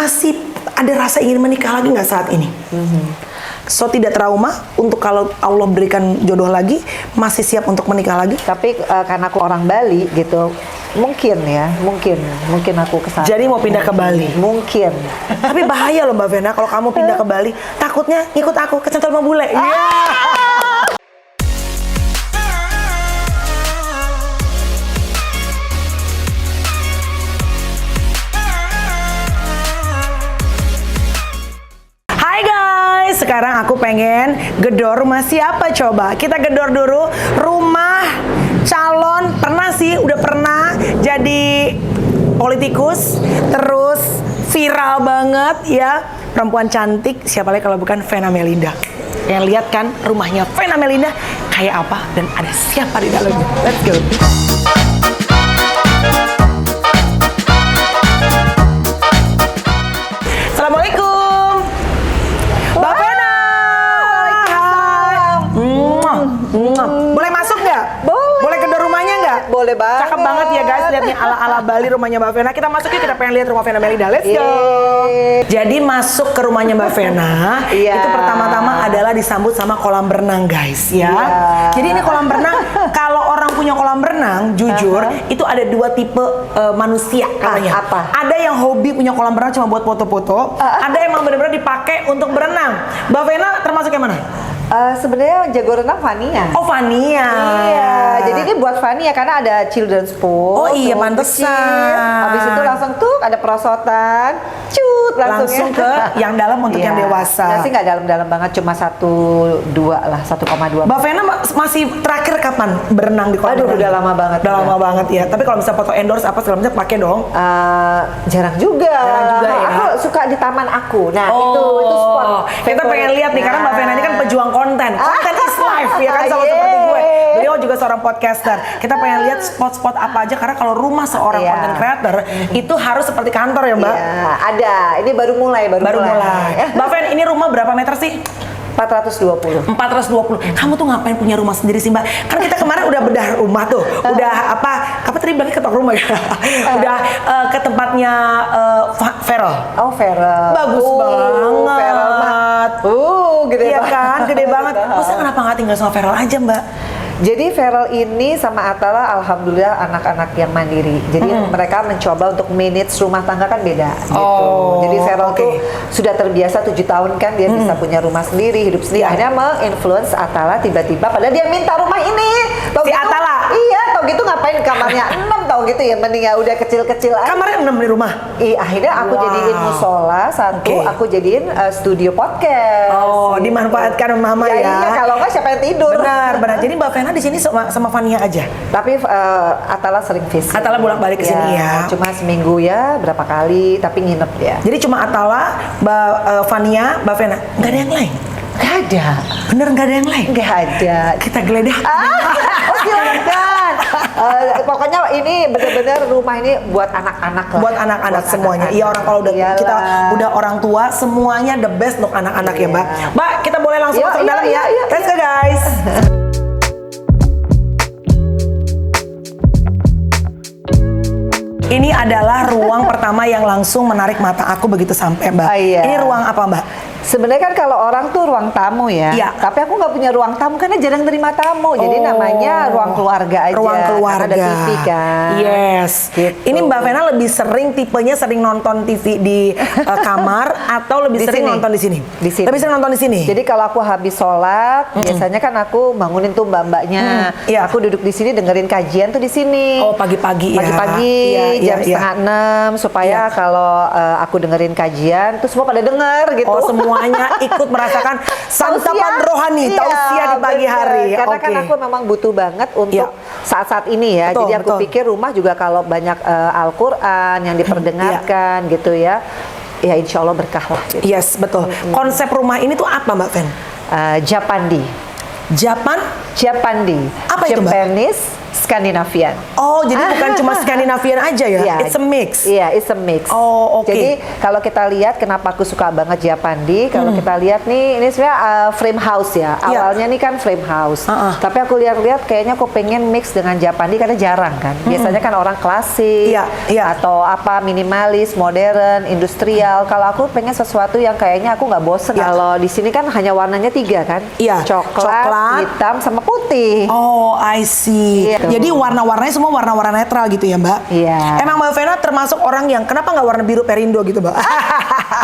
masih ada rasa ingin menikah lagi nggak saat ini? So tidak trauma untuk kalau Allah berikan jodoh lagi, masih siap untuk menikah lagi? Tapi karena aku orang Bali gitu, mungkin aku kesana. Jadi mau pindah ke Bali? Mungkin. Tapi bahaya loh Mbak Vena kalau kamu pindah ke Bali, takutnya ngikut aku kecantol sama bule. Sekarang aku pengen gedor rumah siapa coba? Kita gedor dulu rumah calon. Udah pernah jadi politikus, terus viral banget ya, perempuan cantik. Siapa lagi kalau bukan Vena Melinda. Yang lihat kan rumahnya Vena Melinda kayak apa dan ada siapa di dalamnya. Let's go. Assalamualaikum. Mbak Vena. Boleh masuk nggak? Boleh gedor rumahnya nggak? Boleh banget. Cakep banget ya guys, lihat nih ala-ala Bali rumahnya Mbak Vena. Kita masuk yuk, kita pengen lihat rumah Vena Melinda. Let's go. Jadi masuk ke rumahnya Mbak Vena, itu pertama-tama adalah disambut sama kolam berenang guys ya. Jadi ini kolam berenang, kalau orang punya kolam berenang, jujur itu ada dua tipe manusia katanya. Apa? Ada yang hobi punya kolam berenang cuma buat foto-foto, ada yang emang benar-benar dipakai untuk berenang. Mbak Vena termasuk yang mana? Sebenarnya jago renang Fania. Oh Fania. Iya, jadi ini buat Fania karena ada children's pool. Oh iya, pantesan. Habis itu langsung tuh ada perosotan, langsung ke yang dalam untuk yang dewasa. Nah, sih nggak dalam-dalam banget, cuma 1,2 lah, 1,2. Mbak Vena masih terakhir kapan berenang di kolam? Aduh, udah lama banget. Udah lama banget ya. Tapi kalau misalnya foto endorse apa segala macam pakai dong? Jarang juga. Ya. Aku suka di taman aku. Nah, itu spot. Kita pengen lihat nih, karena Mbak Vena ini kan pejuang konten is life ya kan, sama seperti gue. Beliau juga seorang podcaster. Kita pengen lihat spot-spot apa aja, karena kalau rumah seorang content creator itu harus seperti kantor ya Mbak. Ada. Ini baru mulai. Mbak Ven, ini rumah berapa meter sih? 420. Kamu tuh ngapain punya rumah sendiri sih Mbak? Kan kita kemarin udah bedah rumah tuh. Udah apa tadi bilangnya ketok rumah ya? Udah ke tempatnya Feral. Oh, Feral. Bagus banget. Feral banget. Gede iya banget. Kan, gede banget. Masa kenapa nggak tinggal sama Feral aja Mbak? Jadi Feral ini sama Atala alhamdulillah anak-anak yang mandiri. Jadi mereka mencoba untuk manage rumah tangga kan beda gitu. Jadi Feral tuh sudah terbiasa 7 tahun kan dia bisa punya rumah sendiri, hidup sendiri. Akhirnya menginfluence Atala tiba-tiba padahal dia minta rumah ini. Si Atala? Iya, tau gitu ngapain kamarnya 6 tau gitu ya, mending ya udah kecil-kecil aja. Kamarnya 6 di rumah? Akhirnya aku jadiin musola satu, aku jadiin studio podcast. Oh, dimanfaatkan mama ya. Iya, kalau nggak siapa yang tidur. Benar. Jadi Mbak Vena di sini sama Fania aja. Tapi Atala sering visit. Atala bolak-balik ke sini ya. Cuma seminggu ya, berapa kali, tapi nginep ya. Jadi cuma Atala, Fania, Mbak Vena. Nggak ada yang lain? Nggak ada. Bener nggak ada yang lain? Nggak ada. Kita geledah. Silakan. Pokoknya ini benar-benar rumah ini buat anak-anak lah. Buat anak-anak semuanya. Iya, orang kalau udah kita udah orang tua, semuanya the best untuk anak-anak ya Mbak. Mbak, kita boleh langsung masuk dalam ya. Let's go guys. Ini adalah ruang pertama yang langsung menarik mata aku begitu sampai Mbak. Ini ruang apa Mbak? Sebenarnya kan kalau orang tuh ruang tamu ya. Tapi aku nggak punya ruang tamu karena jarang terima tamu. Jadi namanya ruang keluarga aja. Ruang keluarga. Ada TV kan. Yes. Gitu. Ini Mbak Vena lebih sering tipenya sering nonton TV di kamar atau lebih sering nonton di sini? Di sini. Lebih sering nonton di sini. Jadi kalau aku habis sholat, biasanya kan aku bangunin tuh mbak-mbaknya. Aku duduk di sini dengerin kajian tuh di sini. Oh, pagi-pagi ya. Pagi-pagi jam 5:30 supaya kalau aku dengerin kajian tuh semua pada denger gitu. Oh, semuanya ikut merasakan santapan rohani, tausiah di pagi hari. Karena kan aku memang butuh banget untuk saat-saat ini ya. Jadi aku pikir rumah juga kalau banyak Al-Quran yang diperdengarkan gitu ya. Ya insya Allah berkah lah. Gitu. Yes, betul. Konsep rumah ini tuh apa Mbak Ven? Japandi. Japandi. Apa itu Mbak? Skandinavian. Oh, jadi bukan cuma Skandinavian aja ya? Iya. It's a mix. Iya, it's a mix. Oh, oke. Jadi kalau kita lihat kenapa aku suka banget Japandi, kalau kita lihat nih, ini sebenarnya frame house ya. Iya. Awalnya nih kan frame house. Tapi aku lihat-lihat kayaknya aku pengen mix dengan Japandi karena jarang kan. Biasanya kan orang klasik Iya, iya. atau apa minimalis, modern, industrial. Kalau aku pengen sesuatu yang kayaknya aku nggak bosen. Iya. Kalau di sini kan hanya warnanya 3 kan? Iya. Coklat, hitam, sama putih. Oh, I see. Iya. Jadi warna-warnanya semua warna-warna netral gitu ya, Mbak? Iya. Emang Mbak Vena termasuk orang yang kenapa nggak warna biru Perindo gitu, Mbak?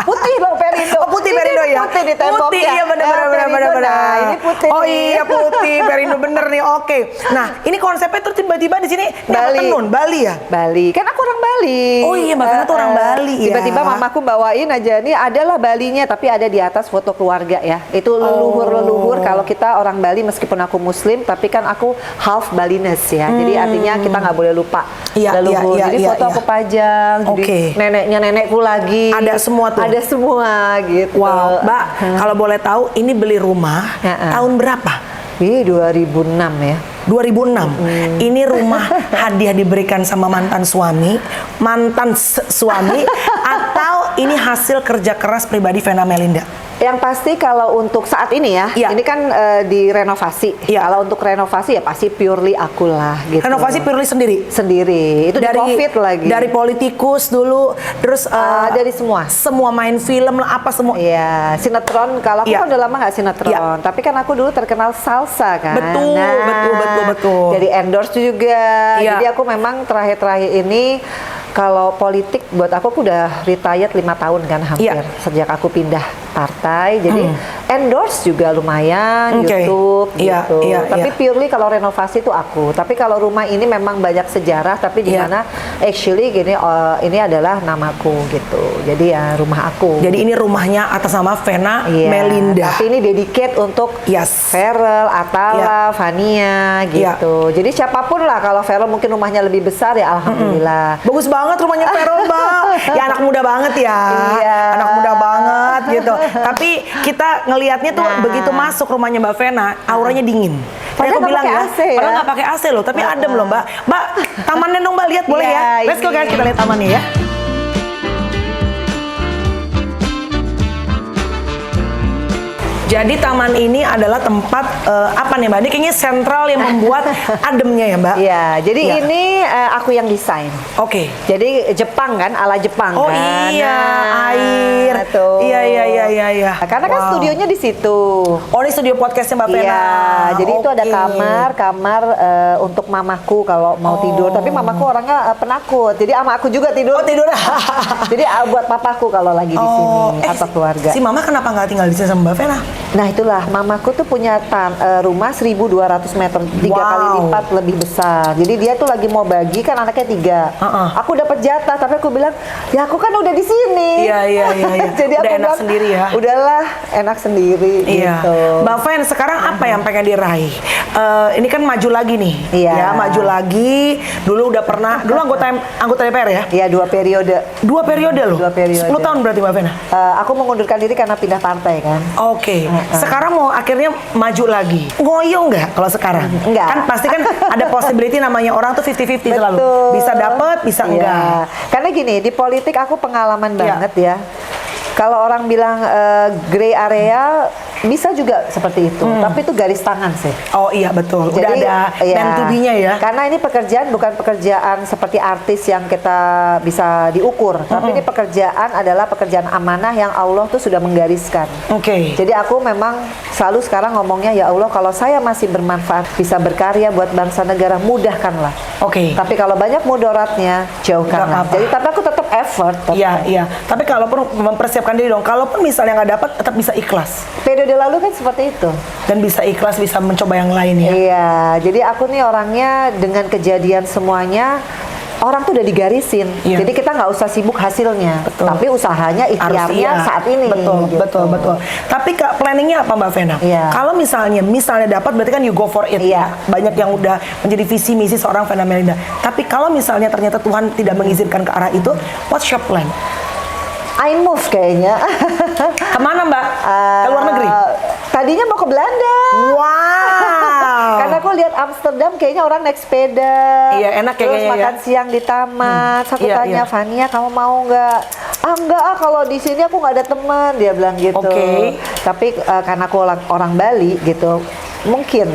Putih dong Perindo. Oh, putih Ini Perindo ya? Putih di temboknya. Putih, iya benar. Perindo, nah, ini putih. Oh nih. iya, putih Perindo bener nih. Oke. Nah, ini konsepnya tuh tiba-tiba di sini Bali. Tenun, Bali ya? Bali, kan aku orang Bali. Oh iya, Mbak Vena tuh orang Bali ya. Tiba-tiba mamaku bawain aja nih, adalah Balinya, tapi ada di atas foto keluarga ya. Itu leluhur-leluhur. Kalau kita orang Bali, meskipun aku Muslim, tapi kan aku half Balinese ya. Jadi artinya kita nggak boleh lupa Iya, leluhur. iya, Jadi iya, foto iya. aku pajang. Jadi Oke. neneknya nenekku lagi. Ada semua tuh? Ada semua gitu. Wow, Mbak, kalau boleh tahu ini beli rumah tahun berapa? Ini 2006 ya. 2006. Ini rumah hadiah diberikan sama mantan suami, suami atau ini hasil kerja keras pribadi Vena Melinda? Yang pasti kalau untuk saat ini ya, Iya. ini kan direnovasi. Iya. Kalau untuk renovasi ya pasti purely aku lah gitu. Renovasi purely sendiri? Sendiri. Itu dari COVID lagi. Dari politikus dulu, terus dari semua. Semua main film lah, apa semua. Iya, sinetron. Kalau aku Iya. kan udah lama nggak sinetron, Iya. tapi kan aku dulu terkenal salsa kan. Betul, betul. Jadi endorse juga. Iya. Jadi aku memang terakhir-terakhir ini kalau politik buat aku udah retired 5 tahun kan hampir Iya. sejak aku pindah partai. Jadi endorse juga lumayan, Oke. YouTube Iya, gitu. iya, Tapi iya. purely kalau renovasi itu aku. Tapi kalau rumah ini memang banyak sejarah, tapi di Iya. mana actually gini ini adalah namaku gitu. Jadi ya rumah aku. Jadi ini rumahnya atas nama Vena Iya, Melinda. tapi ini dedicate untuk Yes. Ferel, Atala, Iya. Vania gitu. Jadi siapapun lah, kalau Ferel mungkin rumahnya lebih besar ya alhamdulillah. Bagus banget rumahnya Ferel, Mbak. Ya anak muda banget ya. Iya. Anak muda banget gitu. Tapi kita ngelihatnya tuh Nah. begitu masuk rumahnya Mbak Vena, auranya dingin. Tadi Padahal aku nggak bilang pakai ya, AC ya. padahal nggak pakai AC loh, tapi adem loh, Mbak. Mbak, tamannya dong, Mbak, lihat boleh Iya, ya? Let's go guys, ini. kita lihat tamannya ya. Jadi taman ini adalah tempat apa nih, Mbak? Ini kayaknya sentral yang membuat ademnya ya, Mbak? Iya, jadi Iya. ini aku yang desain. Oke. Jadi Jepang kan, ala Jepang Oh kan. iya, Nah, air. tuh. Iya. Karena kan Wow. studionya di situ. Oh, ini studio podcastnya Mbak Vena. Iya, jadi itu ada Oke. kamar untuk mamaku kalau mau tidur. Tapi mamaku orangnya penakut, jadi sama aku juga tidur. Oh, tidur. Jadi buat papaku kalau lagi di sini atau keluarga. Si Mama kenapa nggak tinggal di sini sama Mbak Vena? Nah itulah, mamaku tuh punya rumah 1.200 meter, 3 kali Wow. lipat lebih besar. Jadi dia tuh lagi mau bagi, kan anaknya 3. Aku dapat jatah, tapi aku bilang, ya aku kan udah di sini. Iya. Jadi Udah aku enak bilang, sendiri ya. Udahlah, enak sendiri Iya. gitu. Mbak Ven, sekarang apa yang pengen diraih? Ini kan maju lagi nih. Iya. Ya, maju lagi. Dulu udah pernah, dulu anggota DPR ya? Iya, 2 periode. 2 periode loh? 2 periode. 10 tahun berarti Mbak Vena? Aku mengundurkan diri karena pindah partai kan. Oke, sekarang mau akhirnya maju lagi. Ngoyo nggak kalau sekarang? Enggak. Kan pasti kan ada possibility namanya orang tuh 50-50 selalu. Betul. Bisa dapet, bisa Iya. enggak. Karena gini, di politik aku pengalaman Iya. banget ya. Kalau orang bilang gray area, bisa juga seperti itu. Tapi itu garis tangan sih. Oh iya betul, udah Jadi, ada iya. dan tubinya ya. Karena ini pekerjaan bukan pekerjaan seperti artis yang kita bisa diukur. Tapi ini pekerjaan adalah pekerjaan amanah yang Allah tuh sudah menggariskan. Oke. Jadi aku memang selalu sekarang ngomongnya, ya Allah kalau saya masih bermanfaat, bisa berkarya buat bangsa negara, mudahkanlah. Oke. Tapi kalau banyak mudaratnya, Nggak jauhkanlah. apa-apa. Jadi tapi aku tetap effort. tetap. Iya. Tapi kalaupun mempersiapkan diri dong, kalaupun misalnya nggak dapat, tetap bisa ikhlas. Periode lalu kan seperti itu. Dan bisa ikhlas, bisa mencoba yang lain ya. Iya, jadi aku nih orangnya dengan kejadian semuanya, orang tuh udah digarisin. Iya. Jadi kita nggak usah sibuk hasilnya, Betul. tapi usahanya, ikhtiarnya iya. saat ini. Betul, gitu. betul. Tapi Kak, planningnya apa Mbak Vena? Iya. Kalau misalnya dapat, berarti kan you go for it. Iya. Banyak yang udah menjadi visi misi seorang Vena Melinda. Tapi kalau misalnya ternyata Tuhan tidak mengizinkan ke arah itu, what's your plan? I move kayaknya. Kemana Mbak? Ke luar negeri? Tadinya mau ke Belanda. Wow. Karena aku lihat Amsterdam kayaknya orang naik sepeda. Iya, enak ya terus kayaknya makan ya. siang di taman. Terus aku Iya, tanya, iya. Fania kamu mau nggak? Enggak kalau di sini aku nggak ada teman, dia bilang gitu. Oke. Tapi karena aku orang Bali gitu, mungkin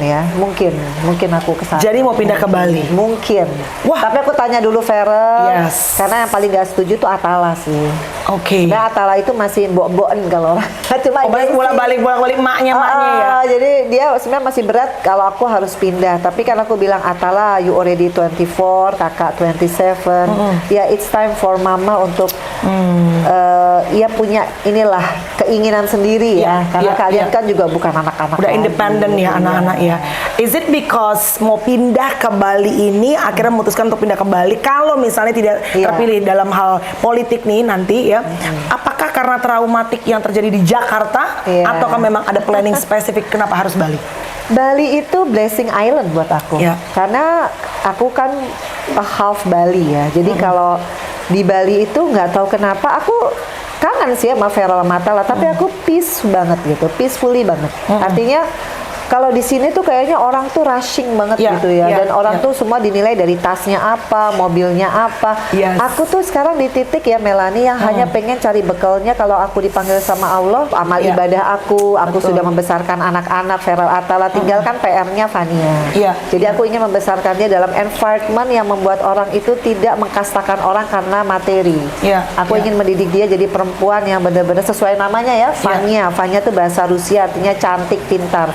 aku kesana. Jadi mau pindah ke Bali? Mungkin. Wah. Tapi aku tanya dulu Farel, Yes. karena yang paling gak setuju tuh Atala sih. Oke. Nah Atala itu masih mbok-mboken kalau orang. Cuma Balik bolak-balik maknya ya. Jadi dia sebenarnya masih berat kalau aku harus pindah. Tapi kan aku bilang Atala, you already 24, kakak 27. Ya it's time for mama untuk ya punya inilah keinginan sendiri ya. Karena kalian kan juga bukan anak-anak. Udah lagi. independen ya anak-anak ya. Is it because mau pindah ke Bali ini akhirnya memutuskan untuk pindah ke Bali? Kalau misalnya tidak terpilih dalam hal politik nih nanti ya, apakah karena traumatik yang terjadi di Jakarta ataukah memang ada planning spesifik kenapa harus Bali? Bali itu blessing island buat aku. Karena aku kan half Bali ya. Jadi kalau di Bali itu nggak tahu kenapa aku kangen sih sama Farel Matala, tapi aku peace banget gitu, peacefully banget. Artinya kalau di sini tuh kayaknya orang tuh rushing banget gitu ya, dan orang tuh semua dinilai dari tasnya apa, mobilnya apa. Aku tuh sekarang di titik ya Melanie yang hanya pengen cari bekalnya kalau aku dipanggil sama Allah, amal ibadah aku sudah membesarkan anak-anak Farel Atala, tinggalkan PR-nya Fania. Jadi aku ingin membesarkan dia dalam environment yang membuat orang itu tidak mengkastakan orang karena materi. Aku ingin mendidik dia jadi perempuan yang benar-benar sesuai namanya ya, Fania. Fania tuh bahasa Rusia artinya cantik, pintar.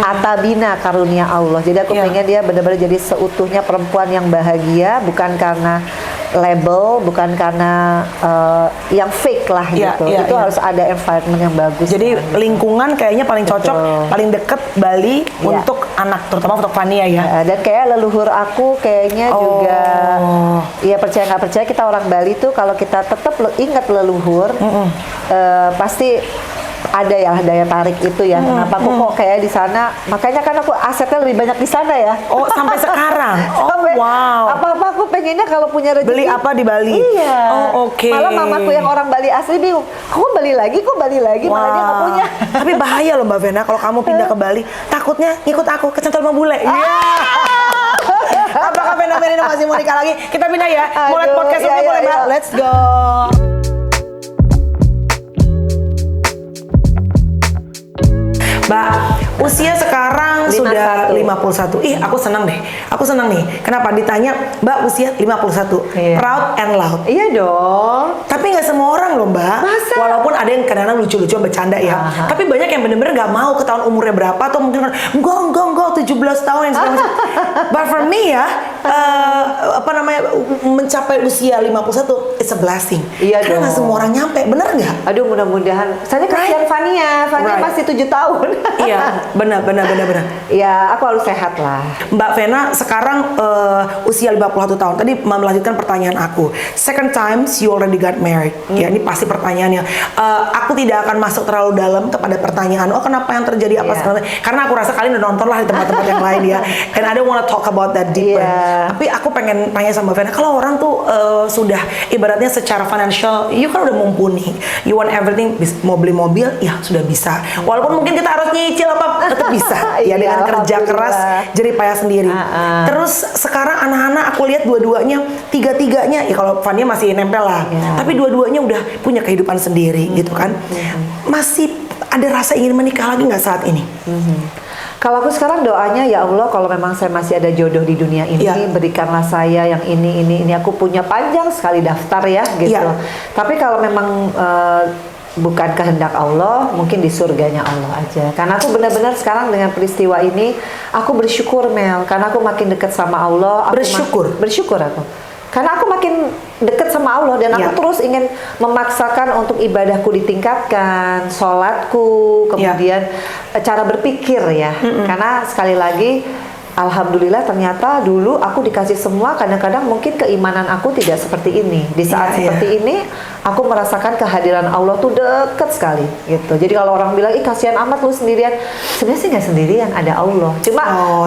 Atabina karunia Allah. Jadi aku pengen dia benar-benar jadi seutuhnya perempuan yang bahagia, bukan karena label, bukan karena yang fake lah gitu. Itu harus ada environment yang bagus. Jadi lingkungan kayaknya paling cocok, paling deket Bali untuk anak, terutama untuk Fania ya. Dan kayak leluhur aku kayaknya juga, ya percaya nggak percaya kita orang Bali tuh kalau kita tetap ingat leluhur, pasti ada ya daya tarik itu ya. Kenapa aku kok kayak di sana? Makanya kan aku asetnya lebih banyak di sana ya. Oh sampai sekarang. Apa-apa aku pengennya kalau punya rezeki. Beli apa di Bali? Iya. Oh oke. Malah mamaku yang orang Bali asli bingung. Kok Bali lagi? Malah dia nggak punya. Tapi bahaya loh Mbak Vena kalau kamu pindah ke Bali. Takutnya ikut aku ke Central Bule. Apakah Vena Merino masih mau nikah lagi? Kita pindah ya. Mulai podcast ini boleh Mbak. Let's go. Mbak, usia sekarang 51. sudah 51. Ih, aku senang deh. Aku senang nih. Kenapa ditanya, Mbak usia 51. Proud and loud. Iya dong. Tapi nggak semua orang loh, Mbak. Masa? Walaupun ada yang kadang-kadang lucu-lucu bercanda ya. Tapi banyak yang bener-bener nggak mau ketahuan umurnya berapa atau mungkin enggak 17 tahun yang segala macam. But for me ya, mencapai usia 51 it's a blessing. Iya Karena dong. nggak semua orang nyampe, bener nggak? Aduh mudah-mudahan. Saya kasihan Fania masih 7 tahun. Iya, benar. Ya, aku harus sehat lah. Mbak Vena sekarang usia 51 tahun. Tadi melanjutkan pertanyaan aku. Second times you already got married. Ya, ini pasti pertanyaannya. Aku tidak akan masuk terlalu dalam kepada pertanyaan, oh kenapa yang terjadi apa segala. Karena aku rasa kalian udah nonton lah di tempat-tempat yang lain ya. And I don't wanna talk about that deeper. Tapi aku pengen tanya sama Mbak Vena, kalau orang tuh sudah ibaratnya secara financial, you kan udah mumpuni. You want everything, mau beli mobil, ya sudah bisa. Walaupun mungkin kita harus nyicil apa tetap bisa ya dengan kerja keras jerih payah sendiri. Terus sekarang anak-anak aku lihat dua-duanya, tiga-tiganya ya kalau Fania masih nempel lah, tapi dua-duanya udah punya kehidupan sendiri gitu kan. Masih ada rasa ingin menikah lagi nggak saat ini? Kalau aku sekarang doanya ya Allah, kalau memang saya masih ada jodoh di dunia ini, berikanlah saya yang ini. Aku punya panjang sekali daftar ya gitu. Tapi kalau memang bukan kehendak Allah, mungkin di surganya Allah aja. Karena aku benar-benar sekarang dengan peristiwa ini, aku bersyukur Mel, karena aku makin dekat sama Allah. Bersyukur aku. Karena aku makin dekat sama Allah dan aku terus ingin memaksakan untuk ibadahku ditingkatkan, sholatku, kemudian cara berpikir ya. Karena sekali lagi, alhamdulillah ternyata dulu aku dikasih semua, kadang-kadang mungkin keimanan aku tidak seperti ini. Di saat seperti ini, aku merasakan kehadiran Allah tuh deket sekali gitu. Jadi kalau orang bilang, ih kasihan amat lu sendirian, sebenarnya sih nggak sendirian, ada Allah. Cuma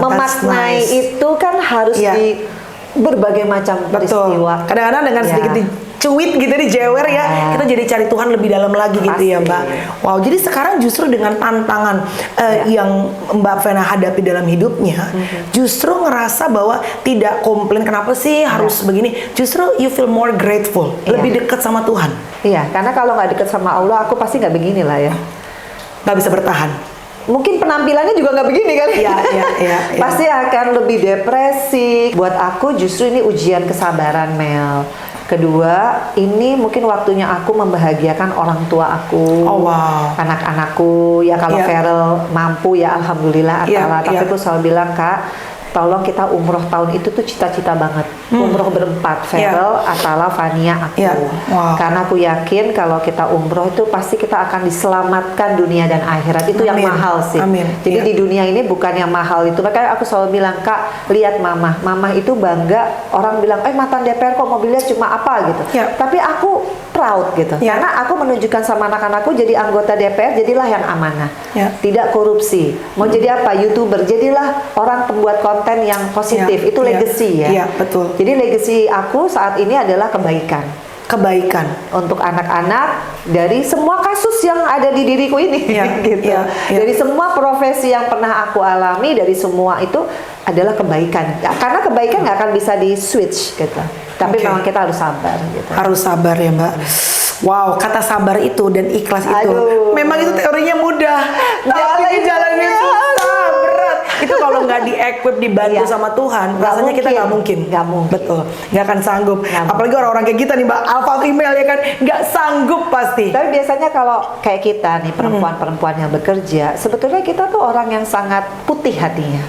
memaknai itu kan harus di berbagai macam peristiwa. Kadang-kadang dengan sedikit cuit gitu dijewer ya, kita jadi cari Tuhan lebih dalam lagi gitu ya Pasti. Mbak. Wow, jadi sekarang justru dengan tantangan yang Mbak Vena hadapi dalam hidupnya, justru ngerasa bahwa tidak komplain kenapa sih harus begini, justru you feel more grateful, lebih dekat sama Tuhan. Iya, karena kalau nggak deket sama Allah, aku pasti nggak begini lah ya. Nggak bisa bertahan. Mungkin penampilannya juga nggak begini kali. Iya. Pasti akan lebih depresi. Buat aku justru ini ujian kesabaran, Mel. Kedua, ini mungkin waktunya aku membahagiakan orang tua aku, Oh, wow. anak-anakku. Ya kalau Iya. Feral mampu ya alhamdulillah. Iya, Tapi iya. aku selalu bilang, Kak, tolong kita umroh tahun itu tuh cita-cita banget. Umroh berempat, Feral, Atala, Fania, aku. Iya. Wow. Karena aku yakin kalau kita umroh itu pasti kita akan diselamatkan dunia dan akhirat. Itu yang Amin. mahal sih. Amin. Jadi Iya. di dunia ini bukan yang mahal itu. Makanya aku selalu bilang, Kak, lihat mama itu bangga. Orang bilang, mantan DPR kok mobilnya cuma apa gitu. Iya. Tapi aku proud gitu. Iya. Karena aku menunjukkan sama anak-anakku jadi anggota DPR, jadilah yang amanah. Iya. Tidak korupsi. Mau jadi apa? YouTuber. Jadilah orang pembuat konten yang positif. Iya. Itu Iya. legacy ya. Iya, betul. Jadi legacy aku saat ini adalah kebaikan. Kebaikan. Untuk anak-anak dari semua kasus yang ada di diriku ini Iya, gitu. iya, iya. Dari semua profesi yang pernah aku alami, dari semua itu adalah kebaikan. Ya, karena kebaikan nggak akan bisa di switch gitu. Tapi Oke. memang kita harus sabar gitu. Harus sabar ya Mbak. Wow, kata sabar itu dan ikhlas itu Aduh. memang itu teorinya mudah, tapi jalannya susah, berat. Itu kalau nggak di-equip, dibantu Iya. sama Tuhan, Nggak rasanya kita nggak mungkin. Nggak mungkin. Betul, nggak akan sanggup. Nggak mungkin. Apalagi orang-orang kayak kita nih Mbak, alpha female ya kan, nggak sanggup pasti. Tapi biasanya kalau kayak kita nih perempuan-perempuan yang bekerja, sebetulnya kita tuh orang yang sangat putih hatinya.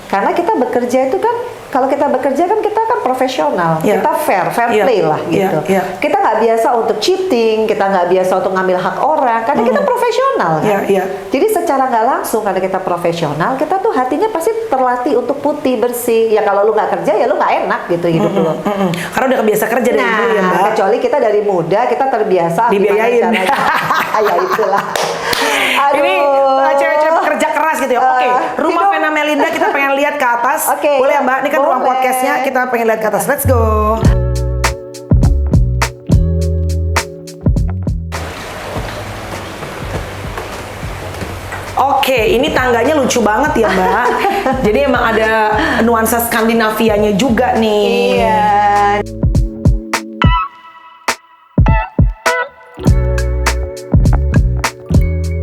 Karena kita bekerja itu kan, kalau kita bekerja kan kita kan profesional, Iya. kita fair Iya. play lah gitu. Iya. Kita nggak biasa untuk cheating, kita nggak biasa untuk ngambil hak orang, karena kita profesional kan. Iya. Jadi secara nggak langsung karena kita profesional, kita tuh hatinya pasti terlatih untuk putih bersih. Ya kalau lu nggak kerja ya lu nggak enak gitu hidup lu. Karena udah kebiasa kerja dari dulu ya Mbak. Nah, kecuali kita dari muda kita terbiasa Dibiayain. gimana caranya. Ya itulah. Aduh. Ini cewek-cewek pekerja keras gitu ya. Oke, rumah hidup. Vena Melinda kita pengen lihat ke atas. Oke. Boleh ya Mbak? Ini kan ruang Boleh. podcastnya, kita pengen lihat ke atas. Let's go. Oke, ini tangganya lucu banget ya Mbak. Jadi emang ada nuansa Skandinavianya juga nih. Iya.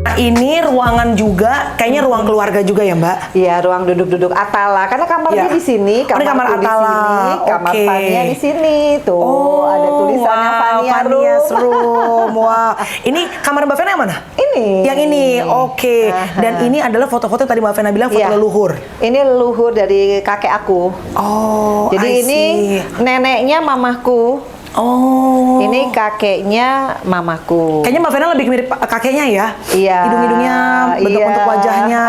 Nah, ini ruangan juga, kayaknya ruang keluarga juga ya Mbak. Iya, ruang duduk-duduk Atala. Karena kamarnya Iya. di sini, Oh, ini kamar kamarku di Atala. sini, kamar Oke. Fania di sini. Tuh, ada tulisannya wow, Fania Fania's Room. Room. Wow. Ini kamar Mbak Vena yang mana? Ini. Yang ini, oke. Dan ini adalah foto-foto yang tadi Mbak Vena bilang foto Iya. leluhur. Ini leluhur dari kakek aku. Oh, Jadi I ini see. neneknya mamaku. Oh. Ini kakeknya mamaku. Kayaknya Mbak Vena lebih mirip kakeknya ya. Iya. Hidung-hidungnya, bentuk-bentuk Iya. wajahnya.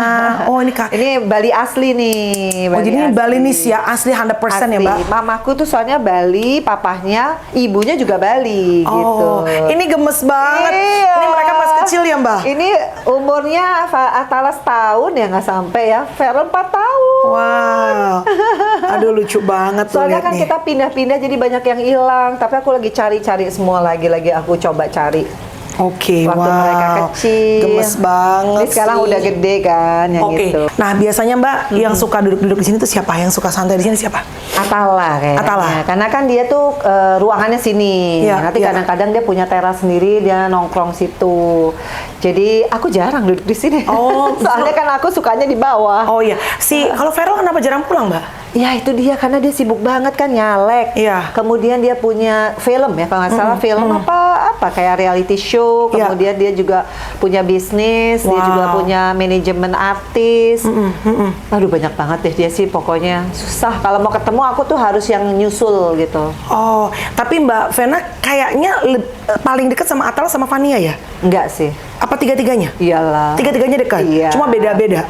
Oh, ini kak. Ini Bali asli nih. Oh, jadi ini asli. Balinese ya, asli 100% ya, Mbak. Mamaku tuh soalnya Bali, papahnya, ibunya juga Bali Oh, gitu. ini gemes banget. Iya. Ini mereka pas kecil ya, Mbak? Ini umurnya Atala setahun ya nggak sampai ya. Feral 4 tahun. Wow. Aduh, lucu banget tuh Soalnya lihat kan nih. kita pindah-pindah jadi banyak yang hilang. Tapi aku lagi cari-cari semua lagi aku coba cari. Oke, Waktu wow. mereka kecil. Gemes banget Ini sekarang sih. udah gede kan yang Oke. gitu. Nah, biasanya Mbak yang suka duduk-duduk di sini tuh siapa? Yang suka santai di sini siapa? Atala kayaknya. Atala. Karena kan dia tuh ruangannya sini. Iya, Nanti iya. kadang-kadang dia punya teras sendiri, dia nongkrong situ. Jadi aku jarang duduk di sini. Oh, soalnya kan aku sukanya di bawah. Oh iya. Kalau Feral kenapa jarang pulang, Mbak? Ya itu dia karena dia sibuk banget kan nyalek. Iya. Kemudian dia punya film ya kalau nggak salah film apa kayak reality show. Iya. Kemudian dia juga punya bisnis, dia Wow. juga punya manajemen artis. Aduh banyak banget deh dia sih pokoknya susah. Kalau mau ketemu aku tuh harus yang nyusul gitu. Oh, tapi Mbak Vena kayaknya paling dekat sama Atala sama Fania ya? Enggak sih. Apa tiga-tiganya? Iyalah. Tiga-tiganya dekat? Iya. Cuma beda-beda?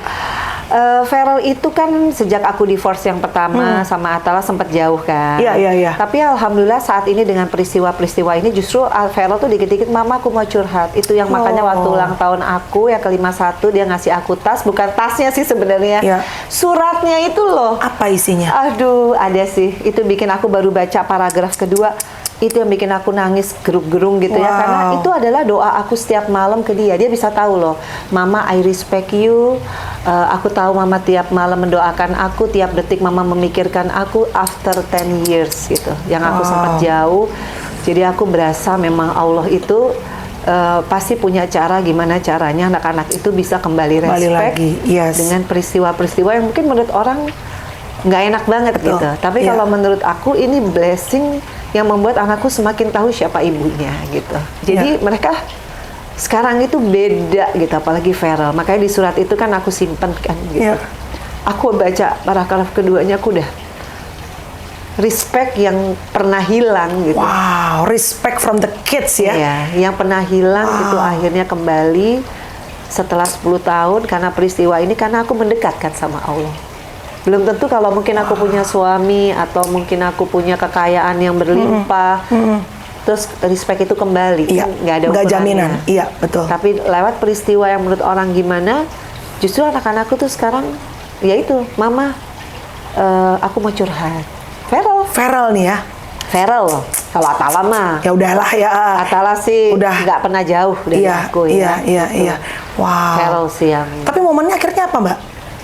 Feral itu kan sejak aku divorce yang pertama sama Atala sempat jauh kan. Iya. Tapi alhamdulillah saat ini dengan peristiwa-peristiwa ini justru Feral tuh dikit-dikit mama aku mau curhat. Itu yang makanya waktu ulang tahun aku yang ke-51 dia ngasih aku tas, bukan tasnya sih sebenarnya. Iya. Suratnya itu loh. Apa isinya? Aduh, ada sih. Itu bikin aku baru baca paragraf kedua. itu yang bikin aku nangis gerung-gerung gitu ya, Wow. karena itu adalah doa aku setiap malam ke dia. Dia bisa tahu loh, Mama I respect you. Aku tahu Mama tiap malam mendoakan aku, tiap detik Mama memikirkan aku after 10 years gitu. Yang aku sempat jauh. Jadi aku berasa memang Allah itu pasti punya cara gimana caranya anak-anak itu bisa kembali respect lagi, yes. dengan peristiwa-peristiwa yang mungkin menurut orang nggak enak banget Betul. gitu. Tapi Iya. kalau menurut aku ini blessing yang membuat anakku semakin tahu siapa ibunya gitu. Jadi mereka sekarang itu beda gitu, apalagi Feral. Makanya di surat itu kan aku simpen kan gitu. Iya. Aku baca paragraf keduanya, aku udah respect yang pernah hilang gitu. Wow, respect from the kids ya. Iya, yang pernah hilang itu akhirnya kembali setelah 10 tahun karena peristiwa ini, karena aku mendekatkan sama Allah. Belum tentu kalau mungkin aku punya suami atau mungkin aku punya kekayaan yang berlimpah, terus respect itu kembali, Iya, kan nggak ada nggak ukurannya. jaminan. Iya, betul. Tapi lewat peristiwa yang menurut orang gimana, justru anak-anakku tuh sekarang, ya itu, Mama, aku mau curhat. Feral nih ya. Feral, kalau Atala mah. Ya udahlah ya. Atala sih Udah. nggak pernah jauh dari aku ya. Iya. Wow. Feral sih yang. Tapi momennya akhirnya apa, Mbak?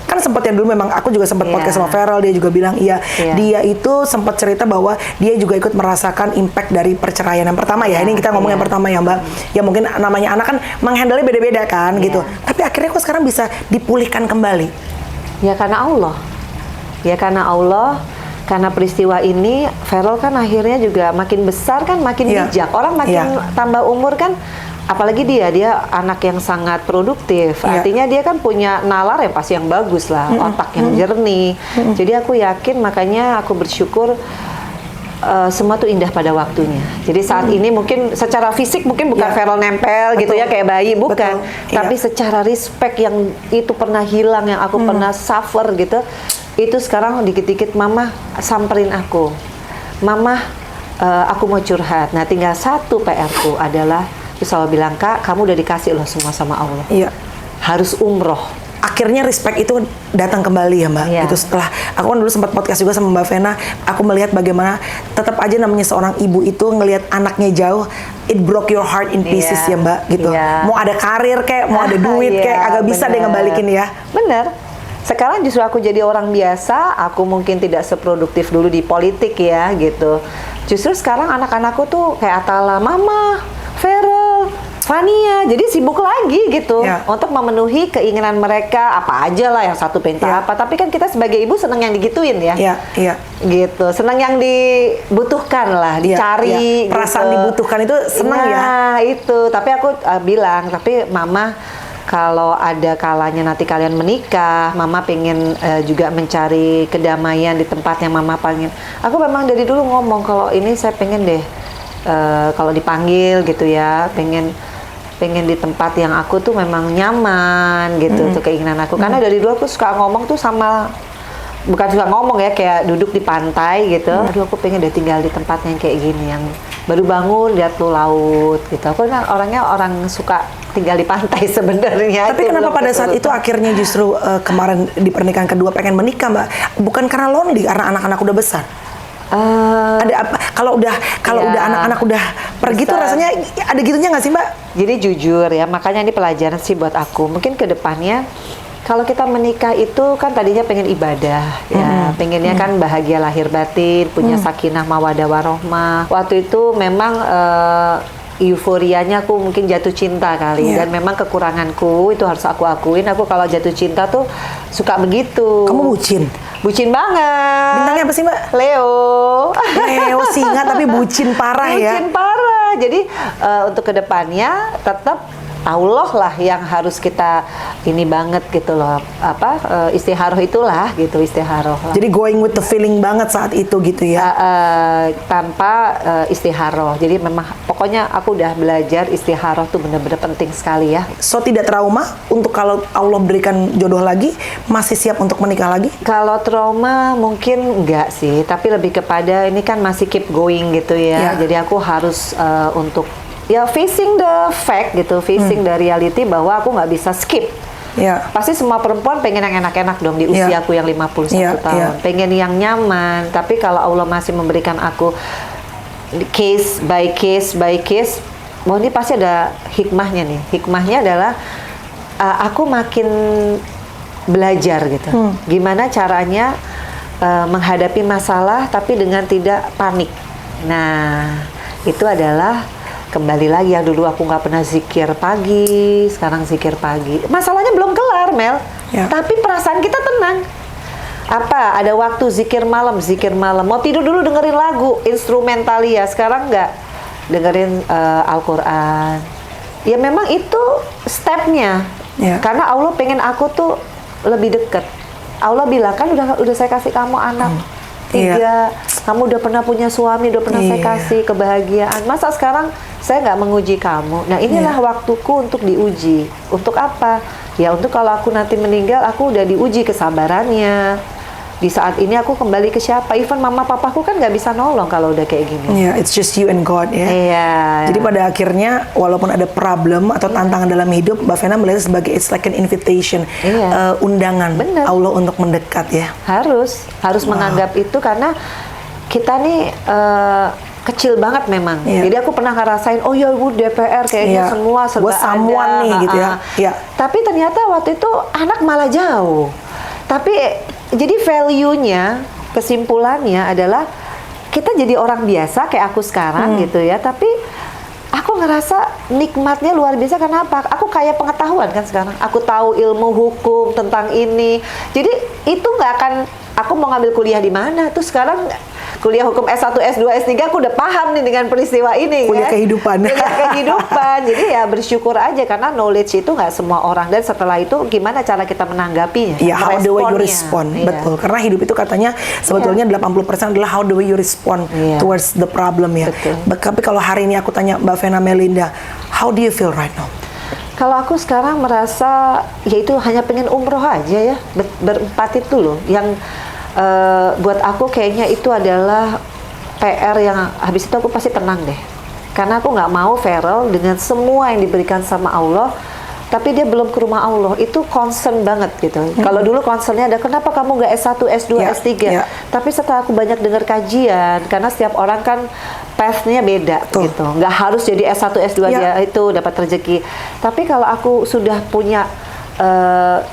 Kan sempat ya dulu memang aku juga sempat Iya. podcast sama Feral, dia juga bilang Iya. dia itu sempat cerita bahwa dia juga ikut merasakan impact dari perceraian yang pertama ya. Ini kita ngomong Iya. yang pertama ya, Mbak. Ya mungkin namanya anak kan menghandle beda-beda kan Iya. gitu. Tapi akhirnya kok sekarang bisa dipulihkan kembali. Ya karena Allah. Ya karena Allah. Karena peristiwa ini, Feral kan akhirnya juga makin besar kan, makin Iya. bijak. Orang makin Iya. tambah umur kan, apalagi dia anak yang sangat produktif. Iya. Artinya dia kan punya nalar yang pasti yang bagus lah, otak yang jernih. Jadi aku yakin, makanya aku bersyukur semua tuh indah pada waktunya. Jadi saat ini mungkin secara fisik mungkin bukan Iya. Feral nempel gitu ya kayak bayi, bukan. Betul. Iya. Tapi secara respect yang itu pernah hilang, yang aku pernah suffer gitu, itu sekarang dikit-dikit Mama samperin aku. Mama, aku mau curhat. Nah tinggal satu PR-ku adalah, aku selalu bilang, Kak, kamu udah dikasih loh semua sama Allah. Iya. Harus umroh. Akhirnya respect itu datang kembali ya, Mbak. Iya. Itu setelah aku kan dulu sempat podcast juga sama Mbak Vena, aku melihat bagaimana tetap aja namanya seorang ibu itu ngelihat anaknya jauh, it broke your heart in pieces Iya. ya, Mbak, gitu. Iya. Mau ada karir kayak, mau ada duit Iya, kayak, agak bisa deh bener. ngebalikin ya. Bener. Sekarang justru aku jadi orang biasa, aku mungkin tidak seproduktif dulu di politik ya gitu. Justru sekarang anak-anakku tuh kayak Atala, Mama, Feral, Fania, jadi sibuk lagi gitu Ya. untuk memenuhi keinginan mereka, apa aja lah, yang satu Ya. perintah apa. Tapi kan kita sebagai ibu seneng yang digituin ya. Iya. Gitu, senang yang dibutuhkan lah, Iya, dicari iya. Perasaan gitu. dibutuhkan itu senang ya. Nah, itu. Tapi aku bilang, tapi Mama, kalau ada kalanya nanti kalian menikah, Mama pengen juga mencari kedamaian di tempat yang Mama pengen. Aku memang dari dulu ngomong, kalau ini saya pengen deh, kalau dipanggil gitu ya, pengen di tempat yang aku tuh memang nyaman gitu, tuh keinginan aku. Karena dari dulu aku suka ngomong tuh sama, bukan suka ngomong ya, kayak duduk di pantai gitu. Aduh, aku pengen deh tinggal di tempat yang kayak gini, yang baru bangun lihat tuh laut gitu. Aku kan orangnya orang suka tinggal di pantai sebenarnya. Tapi kenapa pada saat itu akhirnya justru kemarin di pernikahan kedua pengen menikah, Mbak? Bukan karena lonely, karena anak-anak udah besar. Ada apa? Kalau udah Ya, anak-anak udah pergi tuh besar. rasanya ada gitunya nggak sih, Mbak? Jadi jujur ya, makanya ini pelajaran sih buat aku. Mungkin ke depannya kalau kita menikah itu kan tadinya pengen ibadah ya, pengennya kan bahagia lahir batin, punya sakinah mawadah warohmah. Waktu itu memang euforianya aku mungkin jatuh cinta kali, Iya. dan memang kekuranganku itu harus aku akuin. Aku kalau jatuh cinta tuh suka begitu. Kamu bucin. Bucin banget. Bintangnya apa sih, Mbak? Leo. Leo singa tapi bucin parah ya. Bucin parah. Jadi untuk kedepannya tetap Allah lah yang harus kita ini banget gitu loh, istiharoh itulah gitu, istiharoh lah. Jadi going with the feeling banget saat itu gitu ya. Tanpa istiharoh. Jadi memang pokoknya aku udah belajar istiharoh tuh bener-bener penting sekali ya. So tidak trauma untuk kalau Allah berikan jodoh lagi, masih siap untuk menikah lagi? Kalau trauma mungkin enggak sih, tapi lebih kepada ini kan masih keep going gitu ya. Ya. Jadi aku harus untuk ya facing the fact gitu, facing the reality bahwa aku nggak bisa skip. Ya. Pasti semua perempuan pengen yang enak-enak dong di usiaku yang 51 Iya, tahun. iya. Pengen yang nyaman, tapi kalau Allah masih memberikan aku case by case by case. Bahwa ini pasti ada hikmahnya nih. Hikmahnya adalah aku makin belajar gitu. Gimana caranya menghadapi masalah tapi dengan tidak panik. Nah, itu adalah kembali lagi yang dulu aku nggak pernah zikir pagi, sekarang zikir pagi. Masalahnya belum kelar, Mel. Ya. Tapi perasaan kita tenang. Apa? Ada waktu zikir malam, zikir malam. Mau tidur dulu dengerin lagu, instrumentalia. Sekarang nggak dengerin Al-Quran. Ya memang itu stepnya. Ya. Karena Allah pengen aku tuh lebih dekat. Allah bilang kan udah saya kasih kamu anak 3, kamu udah pernah punya suami, udah pernah saya kasih kebahagiaan. Masa sekarang saya nggak menguji kamu? Nah inilah waktuku untuk diuji. Untuk apa? Ya untuk kalau aku nanti meninggal, aku udah diuji kesabarannya. Di saat ini aku kembali ke siapa? Even mama papaku kan nggak bisa nolong kalau udah kayak gini. Yeah, it's just you and God ya. Iya. Jadi pada akhirnya walaupun ada problem atau tantangan dalam hidup, Mbak Vena melihat sebagai it's like an invitation, undangan Bener. Allah untuk mendekat ya. Harus menganggap itu karena kita nih kecil banget memang. Jadi aku pernah ngerasain, oh ya Bu DPR kayaknya semua serba gua someone ada. nih gitu ya. Iya. Tapi ternyata waktu itu anak malah jauh. Tapi jadi value-nya, kesimpulannya adalah kita jadi orang biasa kayak aku sekarang gitu ya. Tapi aku ngerasa nikmatnya luar biasa. Kenapa? Aku kaya pengetahuan kan sekarang. Aku tahu ilmu hukum tentang ini. Jadi itu nggak akan, aku mau ngambil kuliah di mana. Terus sekarang kuliah hukum S1, S2, S3 aku udah paham nih dengan peristiwa ini. Kuliah kehidupan. Kuliah kehidupan. Jadi ya bersyukur aja karena knowledge itu nggak semua orang. Dan setelah itu gimana cara kita menanggapinya? Ya, how the way you Responnya. respond. Iya. Betul. Karena hidup itu katanya sebetulnya 80% adalah how the way you respond towards the problem ya. Betul. Tapi kalau hari ini aku tanya Mbak Vena Melinda, how do you feel right now? Kalau aku sekarang merasa ya itu hanya pengen umroh aja ya. Berempat itu loh yang buat aku kayaknya itu adalah PR yang habis itu aku pasti tenang deh. Karena aku nggak mau Feral dengan semua yang diberikan sama Allah, tapi dia belum ke rumah Allah. Itu concern banget gitu. Kalau dulu concernnya ada kenapa kamu nggak S1, S2, S3. Tapi setelah aku banyak dengar kajian, karena setiap orang kan path-nya beda gitu. Nggak harus jadi S1, S2 dia itu dapat rezeki. Tapi kalau aku sudah punya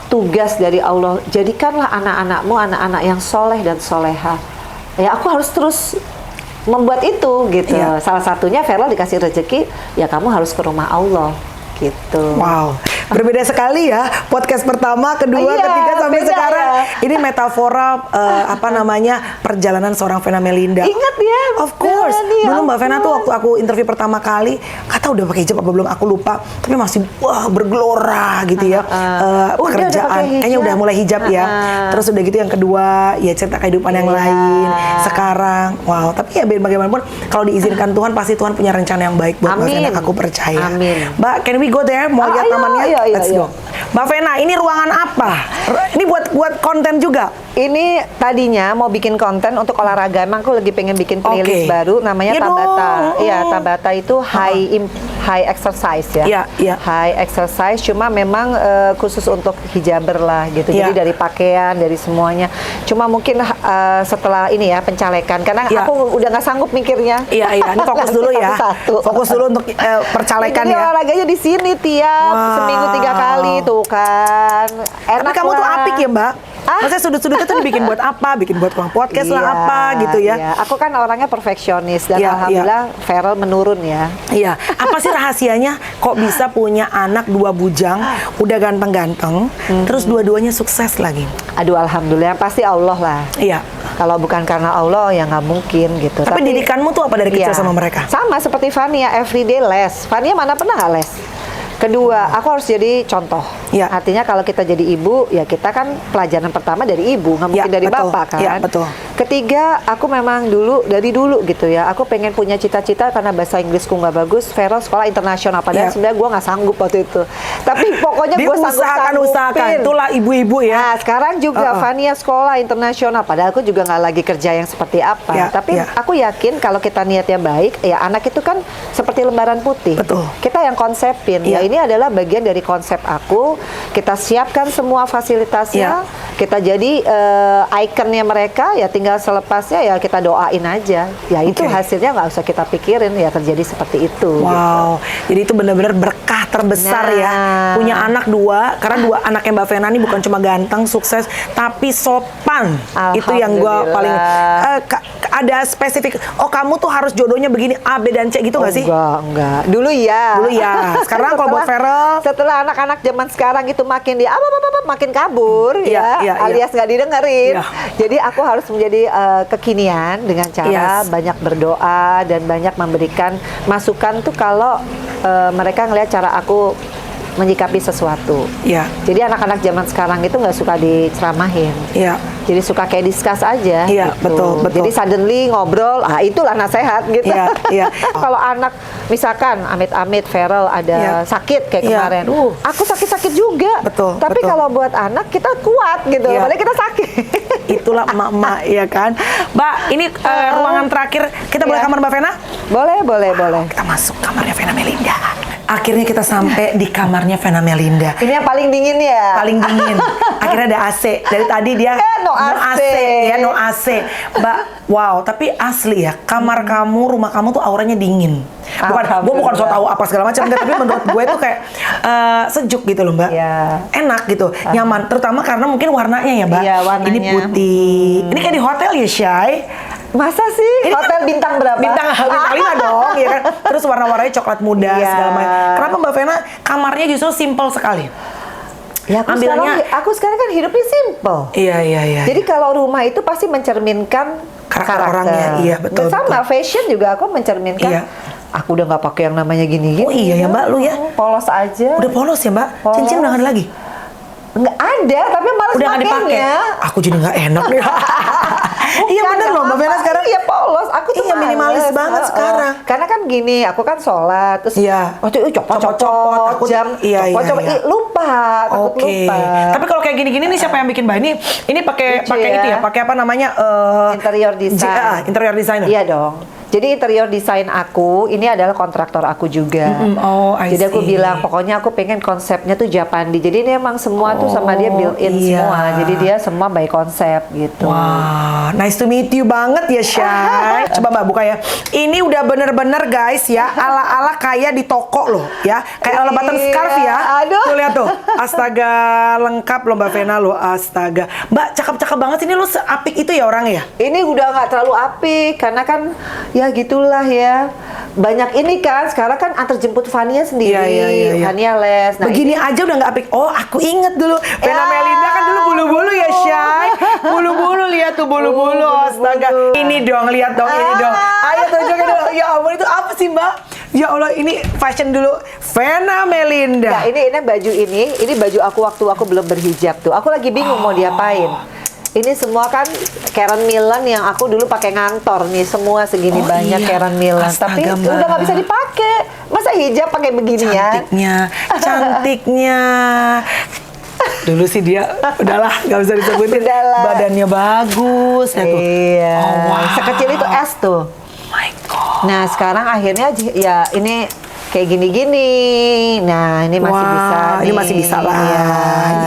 tugas dari Allah, jadikanlah anak-anakmu anak-anak yang soleh dan soleha. Ya aku harus terus membuat itu gitu. Salah satunya Feral dikasih rezeki, ya kamu harus ke rumah Allah gitu. Wow, berbeda sekali ya podcast pertama, kedua, ketiga sampai sekarang. Ini metafora apa namanya perjalanan seorang Vena Melinda. Ingat ya? Of course. Dulu Mbak Vena tuh waktu aku interview pertama kali, kata udah pakai hijab apa belum aku lupa, tapi masih bergelora gitu ya. Pekerjaan, kayaknya udah mulai hijab ya. Terus udah gitu yang kedua, ya cerita kehidupan yang lain. Sekarang, wow. Tapi ya bagaimanapun kalau diizinkan Tuhan, pasti Tuhan punya rencana yang baik buat Mbak Vena. Aku percaya. Mbak, can we go there? Mau lihat tamannya? Let's go. Mbak Vena, ini ruangan apa? Ini buat konten juga? Ini tadinya mau bikin konten untuk olahraga. Emang aku lagi pengen bikin playlist baru namanya Tabata. Iya, Tabata itu high exercise ya. High exercise, cuma memang khusus untuk hijaber lah gitu. Jadi dari pakaian, dari semuanya. Cuma mungkin setelah ini ya pencalekan, karena aku udah nggak sanggup mikirnya. Iya, ini fokus dulu ya. Fokus dulu untuk percalekan jadi ya. olahraganya di sini tiap seminggu 3 kali tuh kan. Enak. Tapi kamu tuh apik ya Mbak. Maksudnya sudut-sudutnya tuh dibikin buat apa? Bikin buat ruang podcast lah apa gitu ya. Iya. Aku kan orangnya perfeksionis dan alhamdulillah Feral menurun ya. Iya. Apa sih rahasianya kok bisa punya anak 2 bujang, udah ganteng-ganteng, terus dua-duanya sukses lagi? Aduh alhamdulillah pasti Allah lah. Iya. Kalau bukan karena Allah ya nggak mungkin gitu. Tapi didikanmu tuh apa dari kecil sama mereka? Sama seperti Fania, everyday les. Fania mana pernah nggak les? Kedua, aku harus jadi contoh. Artinya kalau kita jadi ibu, ya kita kan pelajaran pertama dari ibu, nggak mungkin dari bapak kan. Ketiga, aku memang dari dulu gitu ya, aku pengen punya cita-cita karena bahasa Inggrisku nggak bagus, Feral sekolah internasional. Padahal sebenarnya gue nggak sanggup waktu itu. Tapi pokoknya gue usahakan. Itulah ibu-ibu ya. Nah, sekarang juga Fania sekolah internasional. Padahal aku juga nggak lagi kerja yang seperti apa. Ya, tapi aku yakin kalau kita niatnya baik, ya anak itu kan seperti lembaran putih. Betul. Kita yang konsepin. Ya ini adalah bagian dari konsep aku. Kita siapkan semua fasilitasnya. Kita jadi ikonnya mereka. Ya tinggal selepasnya ya kita doain aja. Ya itu hasilnya nggak usah kita pikirin. Ya terjadi seperti itu. Wow. Gitu. Jadi itu benar-benar berkah terbesar ya. Punya anak 2. Karena 2 anaknya Mbak Vena ini bukan cuma ganteng, sukses, tapi sopan. Itu yang gue paling ada spesifik. Oh kamu tuh harus jodohnya begini A, B, dan C gitu nggak sih? Enggak. Dulu ya. Sekarang kalau buat Feral, setelah anak-anak zaman sekarang itu makin makin kabur alias nggak didengerin. Jadi aku harus menjadi kekinian dengan cara banyak berdoa dan banyak memberikan masukan tuh kalau mereka ngelihat cara aku menyikapi sesuatu. Jadi anak-anak zaman sekarang itu nggak suka diceramahin. Jadi suka kayak discuss aja. Gitu. Betul. Jadi suddenly ngobrol, itulah nasihat gitu. Kalau anak misalkan amit-amit Feral ada sakit kayak kemarin, aku sakit-sakit juga. Tapi kalau buat anak kita kuat gitu, padahal kita sakit. Itulah emak-emak ya kan. Mbak, ini ruangan terakhir. Kita boleh kamar Mbak Vena? Boleh. Kita masuk kamarnya Vena Melinda. Akhirnya kita sampai di kamarnya Vena Melinda. Ini yang paling dingin ya? Paling dingin. Akhirnya ada AC. Dari tadi dia no AC. No AC. Mbak, wow. Tapi asli ya, kamar kamu, rumah kamu tuh auranya dingin. Gue bukan so tau apa segala macam, tapi menurut gue tuh kayak sejuk gitu loh Mbak. Enak gitu, nyaman. Terutama karena mungkin warnanya ya Mbak. Warnanya. Ini putih. Ini kayak di hotel ya, Syai. Masa sih? Ini hotel bintang berapa? Bintang 5 dong, ya kan? Terus warna-warnanya coklat muda segala macam. Kenapa Mbak Vena kamarnya justru simple sekali? Ya aku sekarang kan hidupnya simple. Iya. Jadi kalau rumah itu pasti mencerminkan karakter orangnya. Iya, betul. Sama fashion juga aku mencerminkan. Aku udah nggak pakai yang namanya gini-gini. Oh iya ya Mbak, lu ya? Polos aja. Udah polos ya Mbak? Cincin udah nggak ada lagi? Nggak ada, tapi malas udah nggak dipakai. Aku jadi nggak enak nih. Iya bener loh Mbak Vena sekarang. Iya polos, aku tuh minimalis banget sekarang. Karena kan gini, aku kan sholat terus waktu itu copot-copot jam, lupa, takut lupa. Tapi kalau kayak gini-gini nih siapa yang bikin Mbak ini pakai itu ya, pakai apa namanya interior design. Interior designer. Iya dong. Jadi interior design aku ini adalah kontraktor aku juga. Jadi aku bilang pokoknya aku pengen konsepnya tuh Japandi. Jadi ini emang semua tuh sama dia built-in semua. Jadi dia semua by konsep gitu. Wah, nice to meet you banget ya Syai. Coba Mbak buka ya. Ini udah bener-bener guys ya, ala-ala kayak di toko loh ya. Kayak ala button scarf ya. Aduh. Tuh lihat tuh. Astaga, lengkap loh Mbak Vena loh. Astaga. Mbak, cakep-cakep banget sih ini lo seapik itu ya orangnya ya? Ini udah nggak terlalu apik karena kan ya gitulah ya. Banyak ini kan sekarang kan antar jemput Fania sendiri. Fania les. Nah, begini aja udah nggak apik. Oh, aku inget dulu. Vena Melinda kan dulu bulu-bulu ya, Syai. Bulu-bulu, lihat tuh bulu-bulu. Astaga. Ini dong, lihat dong, ini dong. Ayo tunjukin dulu. Ya ampun, itu apa sih, Mbak? Ya Allah, ini fashion dulu. Vena Melinda. Ya, ini baju ini baju aku waktu aku belum berhijab tuh. Aku lagi bingung mau diapain. Ini semua kan Karen Millen yang aku dulu pakai ngantor nih, semua segini banyak Karen Millen. Tapi udah nggak bisa dipakai. Masa hijab pakai beginian? Cantiknya. Dulu sih dia udahlah nggak bisa disebutin. Badannya bagus ya tuh. Iya. Sekecil itu S tuh. My God. Nah sekarang akhirnya ya ini kayak gini-gini. Nah, ini masih bisa. Ini masih bisa lah.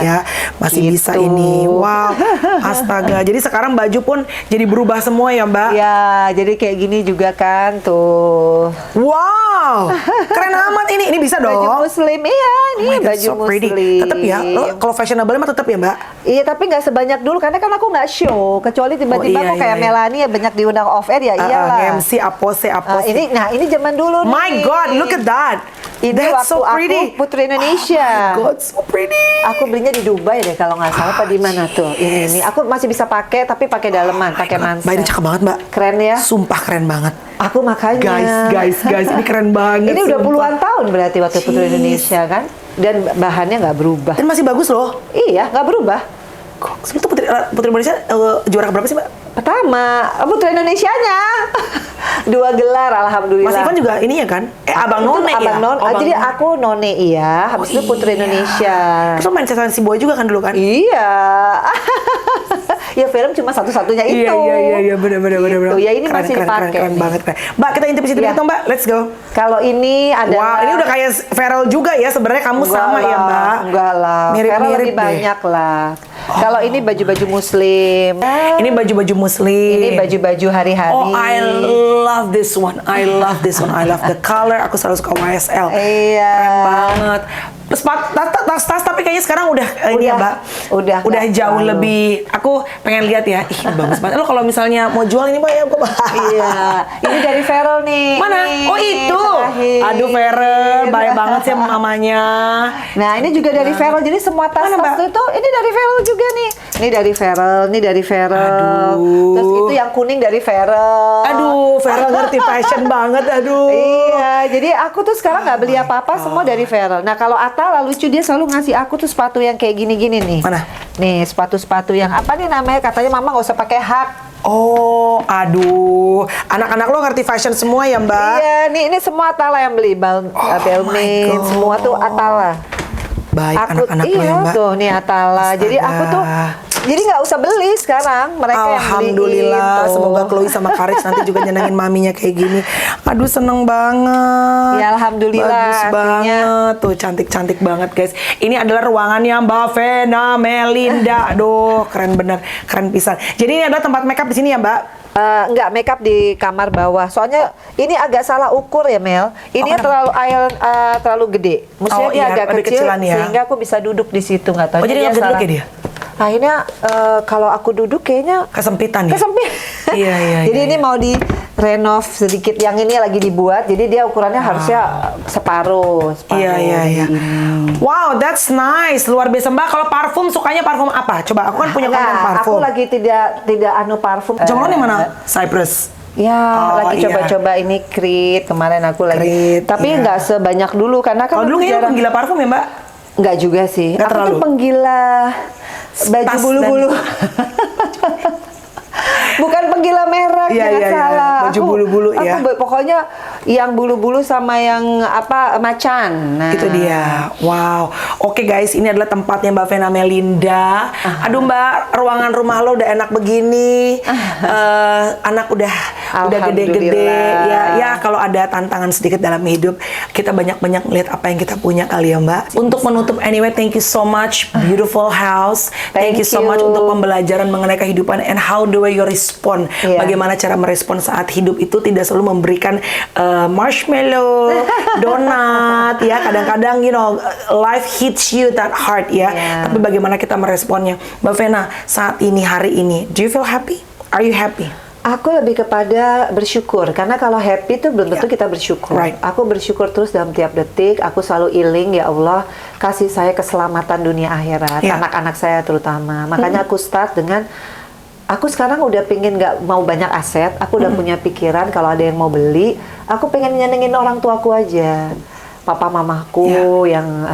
Ya, masih gitu. bisa ini. Wow. Astaga. Jadi sekarang baju pun jadi berubah semua ya, Mbak? Ya, jadi kayak gini juga kan tuh. Wow. Keren amat ini. Ini bisa dong. Baju muslim iya, ini God, baju so pretty. muslim. Tetap ya. Kalau fashionable mah tetap ya, Mbak? Iya, tapi nggak sebanyak dulu karena kan aku nggak show. Kecuali tiba-tiba aku kayak Melanie ya banyak diundang off air ya iyalah. MC apose. Ini zaman dulu nih. My God, look at that. Ini That's waktu so pretty. aku Putri Indonesia. Oh my God, so pretty. Aku belinya di Dubai deh kalau nggak salah. Apa di mana tuh? Ini aku masih bisa pakai tapi pakai daleman, pakai manset. Mbak, ini cakep banget, Mbak. Keren ya? Sumpah keren banget. Aku makanya. Guys, ini keren banget. Ini udah puluhan tahun berarti waktu Putri Indonesia kan? Dan bahannya nggak berubah. Dan masih bagus loh. Iya, nggak berubah. Kok sebetulnya Putri Indonesia juara berapa sih, Mbak? Pertama, Putri Indonesianya. 2 gelar, alhamdulillah. Mas Ivan juga ini ya kan? Abang Itu None ya? Abang None. Oh, Jadi None. aku None iya, habis itu Putri iya. Indonesia. Terus lo main Setan si Boy juga kan dulu kan? Iya. Ya film cuma satu-satunya itu. Iya, benar. Gitu. Ya ini masih dipakai. Keren nih. banget. Mbak, kita intip situ Iya. dulu Mbak. Let's go. Kalau ini ada. Wah, ini udah kayak Feral juga ya. Sebenarnya kamu sama ya, Mbak? Enggak lah. Mirip-mirip Karena lebih deh. banyak lah. Kalau ini baju-baju muslim. Ini baju-baju muslim. Ini baju-baju hari-hari. Oh, I love this one. I love the color. Aku selalu suka YSL. Iya. Keren banget. Tas tapi kayaknya sekarang udah ini ya, Mbak. Udah nggak jauh terlalu. lebih. Aku pengen lihat ya. Ih, bagus banget. Lo kalau misalnya mau jual ini Mbak ya, aku Iya. Ini dari Feral nih. Mana? Nih, Oh, itu. terakhir. Aduh, Feral, baik banget sih sama mamanya. Nah, ini juga dari Feral. Jadi semua Mana, Mbak? tas-tas itu ini dari Feral juga nih. Ini dari Feral, ini dari Feral. Aduh. Terus itu yang kuning dari Feral. Aduh, Feral ngerti fashion banget. Aduh. Iya, jadi aku tuh sekarang nggak beli apa-apa, semua dari Feral. Nah, kalau Atala lucu, dia selalu ngasih aku tuh sepatu yang kayak gini-gini nih. Mana? Nih, sepatu-sepatu yang apa nih namanya? Katanya mama nggak usah pakai hak. Oh, aduh. Anak-anak lo ngerti fashion semua ya, Mbak? Iya, ini semua Atala yang beli. Belmin, God. semua tuh Atala. Baik Aku anak-anak lo iya ya, Mbak. tuh nih Atala. Jadi aku tuh jadi nggak usah beli sekarang, mereka yang beliin Alhamdulillah, tuh. semoga Chloe sama Karis nanti juga nyenengin maminya kayak gini. Aduh, seneng banget. Ya, alhamdulillah, Bagus artinya. banget. Tuh, cantik-cantik banget, guys. Ini adalah ruangannya Mbak Vena Melinda. Aduh, keren bener. Keren pisan. Jadi ini adalah tempat makeup di sini ya, Mbak? Enggak, makeup di kamar bawah. Soalnya ini agak salah ukur ya, Mel. Ini kenapa? terlalu gede. Maksudnya Oh, dia iya, agak lebih kecil, kecilan ya. sehingga aku bisa duduk di situ, nggak tahu. Oh, jadi nggak bisa duduk ya dia? Akhirnya kalau aku duduk kayaknya Kesempitan ya? kesempit. Iya. Jadi ini mau di renov sedikit. Yang ini lagi dibuat. Jadi dia ukurannya harusnya separuh. Iya. dari ini. Wow, that's nice. Luar biasa, Mbak. Kalau parfum sukanya parfum apa? Coba, aku kan punya konten Enggak, parfum. aku lagi tidak anu parfum. Jomblo yang mana? Cypress. Ya, Oh, lagi iya. coba-coba ini Creed. Kemarin aku lagi. Creed, Tapi iya. nggak sebanyak dulu karena kan Kalau dulu aku kayaknya jarang- penggila parfum ya, Mbak? Nggak juga sih. Nggak Aku terlalu? tuh penggila baju Tas bulu-bulu. Bukan penggila merek, Iya, jangan iya, iya. salah. Baju bulu-bulu, ya. Pokoknya yang bulu-bulu sama yang apa macan. Nah. Itu dia. Wow. Oke guys, ini adalah tempatnya Mbak Vena Melinda. Aduh Mbak, ruangan rumah lo udah enak begini. Anak udah gede-gede. Ya kalau ada tantangan sedikit dalam hidup, kita banyak-banyak melihat apa yang kita punya kali ya Mbak. Untuk menutup anyway, thank you so much, beautiful house. Thank you so much untuk pembelajaran mengenai kehidupan and how the way you respond. Iya. Bagaimana cara merespon saat hidup itu tidak selalu memberikan marshmallow, donat, ya kadang-kadang life hits you that hard ya. Yeah. Tapi bagaimana kita meresponnya, Mbak Vena saat ini hari ini, do you feel happy? Are you happy? Aku lebih kepada bersyukur karena kalau happy itu belum tentu kita bersyukur. Right. Aku bersyukur terus dalam tiap detik. Aku selalu iling, ya Allah kasih saya keselamatan dunia akhirat, Yeah. anak-anak saya terutama. Makanya aku start dengan aku sekarang udah pingin nggak mau banyak aset. Aku udah punya pikiran kalau ada yang mau beli, aku pengen nyenengin orang tuaku aja. Papa mamaku yang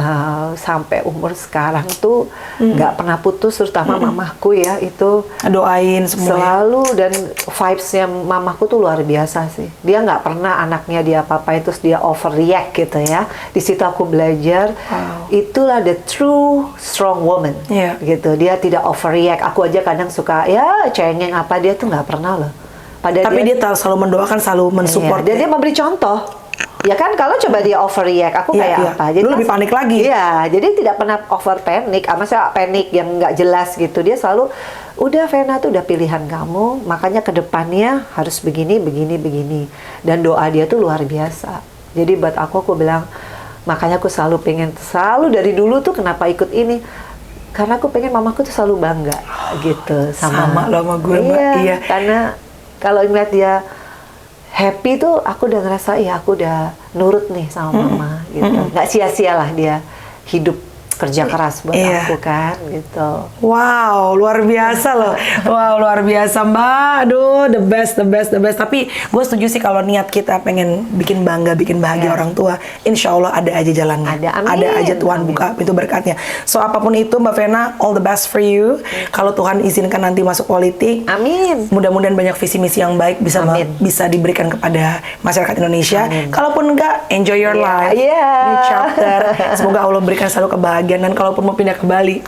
sampai umur sekarang tuh nggak pernah putus, terutama mamaku ya itu Doain semua. selalu dan vibes-nya mamaku tuh luar biasa sih. Dia nggak pernah anaknya dia apa-apain terus dia overreact gitu ya. Di situ aku belajar itulah the true strong woman. Iya. Gitu. Dia tidak overreact. Aku aja kadang suka ya cengeng apa, dia tuh nggak pernah loh. Padahal Tapi dia selalu mendoakan, selalu mensupport. iya, dia memberi contoh. Ya kan kalau coba dia overreact, aku Iya, kayak iya. apa? Lu lebih panik lagi. Iya, jadi tidak pernah over panik, masa panik yang nggak jelas gitu. Dia selalu, udah Vena tuh udah pilihan kamu, makanya kedepannya harus begini, begini, begini. Dan doa dia tuh luar biasa. Jadi buat aku bilang, makanya aku selalu pengen, selalu dari dulu tuh kenapa ikut ini? Karena aku pengen mamaku tuh selalu bangga gitu Sama lo sama gue, Mbak. Iya, Iya. karena kalau ngeliat dia happy tuh aku udah ngerasa ya aku udah nurut nih sama mama gitu. Nggak sia-sia lah dia hidup kerja keras buat Iya. aku kan gitu. Wow, luar biasa loh. Wow, luar biasa Mbak. Aduh, the best, the best, the best. Tapi gue setuju sih kalau niat kita pengen bikin bangga, bikin bahagia Iya. orang tua. Insya Allah ada aja jalannya. Ada, amin. Ada aja Tuhan Amin. buka pintu berkatnya. So apapun itu Mbak Vena, all the best for you. Kalau Tuhan izinkan nanti masuk politik, Amin. mudah-mudahan banyak visi misi yang baik bisa Amin. bisa diberikan kepada masyarakat Indonesia. Amin. Kalaupun enggak, enjoy your Iya, life. iya. New chapter. Semoga Allah berikan selalu kebahagiaan, dan kalaupun mau pindah ke Bali,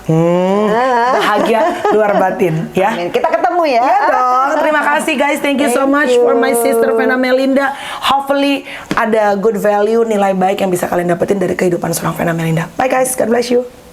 bahagia luar batin ya. Amin. Kita ketemu ya. Iya dong. Terima kasih guys. Thank you so Thank much you. for my sister Vena Melinda. Hopefully ada good value, nilai baik yang bisa kalian dapetin dari kehidupan seorang Vena Melinda. Bye guys. God bless you.